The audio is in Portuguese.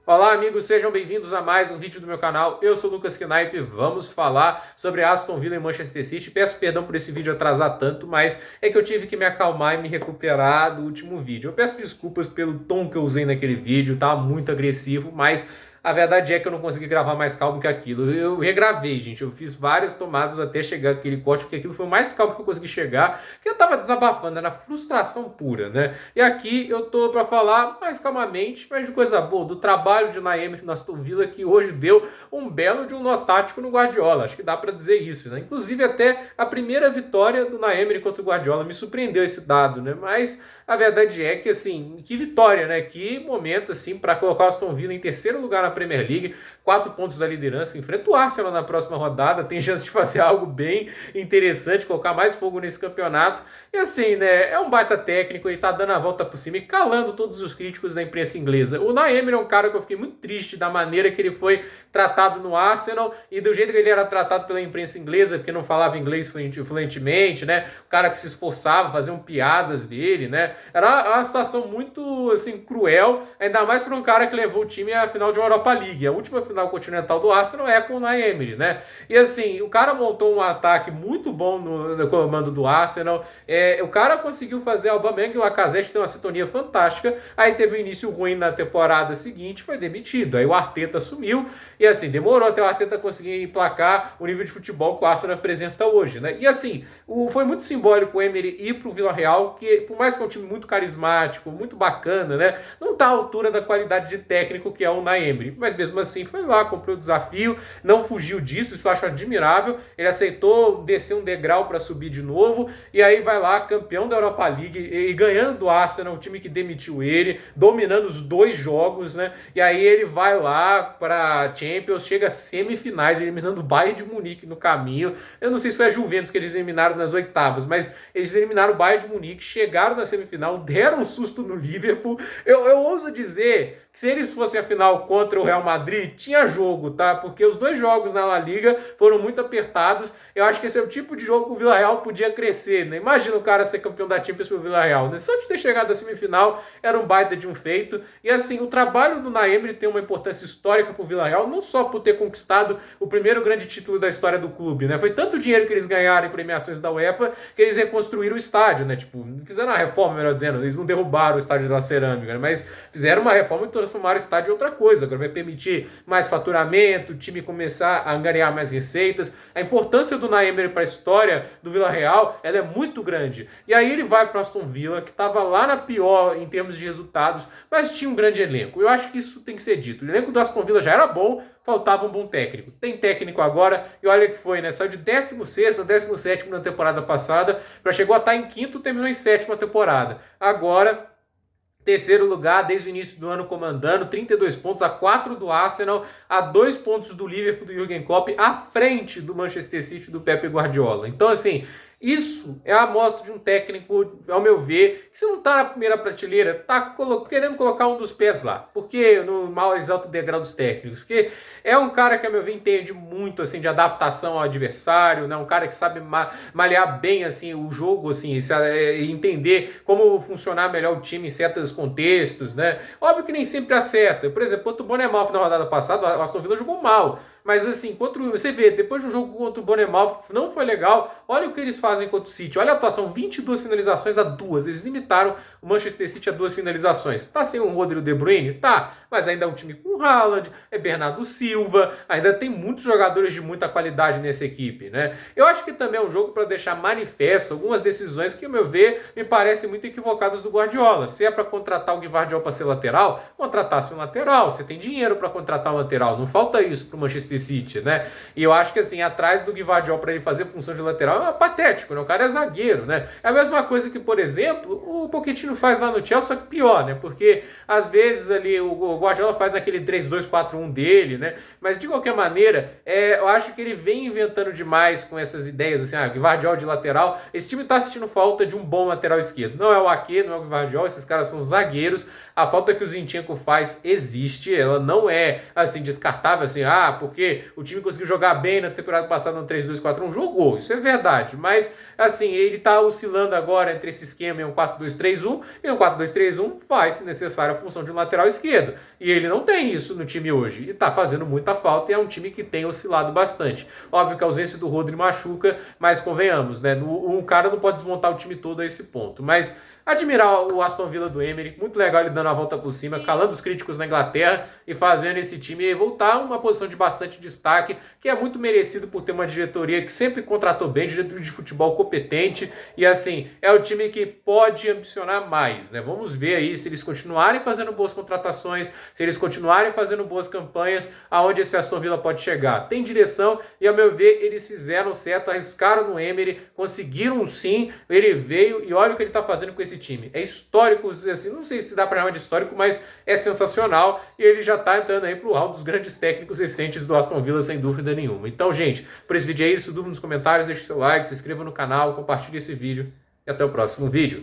Olá amigos, sejam bem-vindos a mais um vídeo do meu canal. Eu sou o Lucas Knaip, vamos falar sobre Aston Villa e Manchester City. Peço perdão por esse vídeo atrasar tanto, mas é que eu tive que me acalmar e me recuperar do último vídeo. Eu peço desculpas pelo tom que eu usei naquele vídeo, tá muito agressivo, mas a verdade é que eu não consegui gravar mais calmo que aquilo. Eu regravei, gente, eu fiz várias tomadas até chegar aquele corte, porque aquilo foi o mais calmo que eu consegui chegar, que eu tava desabafando, era frustração pura, né? E aqui eu tô para falar mais calmamente, mas de coisa boa, do trabalho de Unai Emery no Aston Villa, que hoje deu um belo de um nó tático no Guardiola. Acho que dá para dizer isso, né? Inclusive até a primeira vitória do Unai Emery contra o Guardiola me surpreendeu esse dado, né? Mas a verdade é que, assim, que vitória, né? Que momento, assim, para colocar o Aston Villa em terceiro lugar na Premier League, 4 pontos da liderança, enfrenta o Arsenal na próxima rodada, tem chance de fazer algo bem interessante, colocar mais fogo nesse campeonato. E assim, né, é um baita técnico, ele tá dando a volta por cima e calando todos os críticos da imprensa inglesa. O Unai Emery é um cara que eu fiquei muito triste da maneira que ele foi tratado no Arsenal e do jeito que ele era tratado pela imprensa inglesa, porque não falava inglês fluentemente, né? O cara que se esforçava, faziam piadas dele, né? Era uma situação muito, assim, cruel, ainda mais para um cara que levou o time à final de uma Europa League. A última final continental do Arsenal é com o Unai Emery, né? E assim, o cara montou um ataque muito bom no comando do Arsenal. O cara conseguiu fazer Aubameyang e Lacazette ter uma sintonia fantástica. Aí teve um início ruim na temporada seguinte, foi demitido. Aí o Arteta assumiu e assim, demorou até o Arteta conseguir emplacar o nível de futebol que o Arsenal apresenta hoje, né? E assim, foi muito simbólico o Emery ir pro Villarreal, que por mais que é um time muito carismático, muito bacana, né? Não tá à altura da qualidade de técnico que é o Unai Emery. Mas mesmo assim, foi lá, comprou o desafio, não fugiu disso, isso eu acho admirável. Ele aceitou descer um degrau para subir de novo, e aí vai lá, campeão da Europa League, e ganhando do Arsenal, o time que demitiu ele, dominando os 2 jogos, né? E aí ele vai lá para Champions, chega às semifinais, eliminando o Bayern de Munique no caminho. Eu não sei se foi a Juventus que eles eliminaram nas oitavas, mas eles eliminaram o Bayern de Munique, chegaram na semifinal, deram um susto no Liverpool. Eu ouso dizer que se eles fossem a final contra o Real Madrid, tinha jogo, tá? Porque os 2 jogos na La Liga foram muito apertados. Eu acho que esse é o tipo de jogo que o Villarreal podia crescer, né? Imagina o cara ser campeão da Champions pelo Villarreal, né? Só de ter chegado à semifinal era um baita de um feito. E assim, o trabalho do Unai Emery tem uma importância histórica para o Villarreal, não só por ter conquistado o primeiro grande título da história do clube, né? Foi tanto dinheiro que eles ganharam em premiações da UEFA que eles reconstruíram o estádio, né? Tipo, fizeram uma reforma, melhor dizendo, eles não derrubaram o estádio da Cerâmica, né? Mas fizeram uma reforma e transformaram o estádio em outra coisa. Agora vai permitir mais faturamento, o time começar a angariar mais receitas. A importância do Unai Emery para a história do Villarreal, ela é muito grande. E aí ele vai para o Aston Villa, que estava lá na pior em termos de resultados, mas tinha um grande elenco. Eu acho que isso tem que ser dito. O elenco do Aston Villa já era bom, faltava um bom técnico. Tem técnico agora, e olha que foi, né? Saiu de 16º a 17º na temporada passada, já chegou a estar em quinto, terminou em sétima temporada. Agora, terceiro lugar, desde o início do ano comandando, 32 pontos, a 4 do Arsenal, a 2 pontos do Liverpool, do Jürgen Klopp, à frente do Manchester City, do Pep Guardiola. Então, assim, isso é a amostra de um técnico, ao meu ver, que se não está na primeira prateleira, está querendo colocar um dos pés lá. Porque no mais alto degrau dos técnicos? Porque é um cara que, ao meu ver, entende muito assim, de adaptação ao adversário, né? Um cara que sabe malhar bem assim, o jogo, assim, entender como funcionar melhor o time em certos contextos, né? Óbvio que nem sempre acerta. Por exemplo, contra o Bournemouth na rodada passada, o Aston Villa jogou mal. Mas assim, você vê, depois do jogo contra o Bournemouth, não foi legal. Olha o que eles fazem contra o City. Olha a atuação, 22 finalizações a 2. Eles imitaram o Manchester City a 2 finalizações. Tá sem o Rodrigo De Bruyne? Tá. Mas ainda é um time com Haaland, é Bernardo Silva, ainda tem muitos jogadores de muita qualidade nessa equipe, né? Eu acho que também é um jogo para deixar manifesto algumas decisões que, ao meu ver, me parecem muito equivocadas do Guardiola. Se é para contratar o Gvardiol para ser lateral, contratasse um lateral. Você tem dinheiro para contratar um lateral. Não falta isso para o Manchester City, né? E eu acho que assim, atrás do Gvardiol para ele fazer função de lateral é patético, né? O cara é zagueiro, né? É a mesma coisa que, por exemplo, o Pochettino faz lá no Chelsea, só que pior, né? Porque às vezes ali o Guardiola faz naquele 3-2-4-1 dele, né? Mas de qualquer maneira, eu acho que ele vem inventando demais com essas ideias, assim, Gvardiol de lateral. Esse time tá sentindo falta de um bom lateral esquerdo. Não é o Ake, não é o Gvardiol, esses caras são zagueiros. a falta que o Zinchenko faz existe, ela não é assim descartável, assim, porque o time conseguiu jogar bem na temporada passada no 3-2-4-1, jogou, isso é verdade, mas assim, ele tá oscilando agora entre esse esquema em um 4-2-3-1 e um 4-2-3-1 faz, se necessário, a função de um lateral esquerdo, e ele não tem isso no time hoje, e tá fazendo muita falta, e é um time que tem oscilado bastante. Óbvio que a ausência do Rodri machuca, mas convenhamos, né, um cara não pode desmontar o time todo a esse ponto, mas admirar o Aston Villa do Emery, muito legal ele dando a volta por cima, calando os críticos na Inglaterra e fazendo esse time voltar a uma posição de bastante destaque, que é muito merecido por ter uma diretoria que sempre contratou bem, diretoria de futebol competente, e assim, é o time que pode ambicionar mais, né? Vamos ver aí se eles continuarem fazendo boas contratações, se eles continuarem fazendo boas campanhas, aonde esse Aston Villa pode chegar. Tem direção e, ao meu ver, eles fizeram certo, arriscaram no Emery, conseguiram sim, ele veio e olha o que ele está fazendo com esse time. É histórico, assim, não sei se dá para chamar de histórico, mas é sensacional e ele já está entrando aí para o hall dos grandes técnicos recentes do Aston Villa, sem dúvida nenhuma. Então, gente, por esse vídeo é isso, dúvida nos comentários, deixe seu like, se inscreva no canal, compartilhe esse vídeo e até o próximo vídeo.